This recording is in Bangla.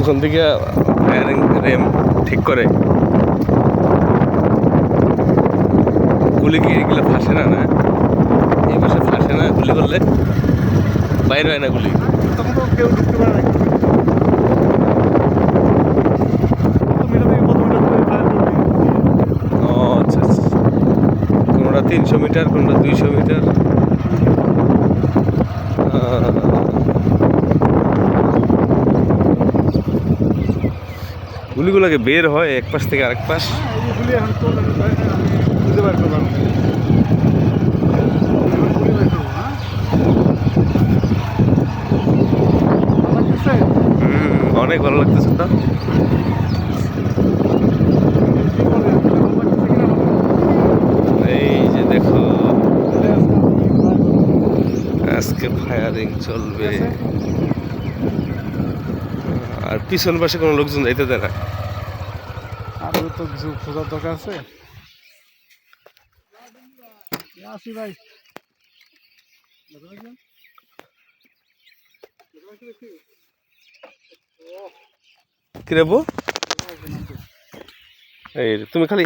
যখন থেকে ফায়ারিং রেম ঠিক করে গুলি কি এগুলো ফাঁসে না, না এই পাশে ফাঁসে না, গুলি করলে বাইরে হয় না গুলি। তখন তো কেউ ঢুকতে পারে না। ও আচ্ছা আচ্ছা, কোনোটা 300 মিটার, কোনোটা 200 মিটার। গুলিগুলোকে বের হয় এক পাশ থেকে আরেক পাশ। এইগুলি এখন চলে আমি বুঝতে পারতে পারবো। অনেক ভালো লাগতেছে তো। এই যে দেখো আজকে ফায়ারিং চলবে, আর পিছন পাশে কোনো লোকজন যাইতে দেয় না। আরো তো কিছু খোঁজার দরকার আছে। আসি ভাই, কি রে বউ? এই তুমি খালি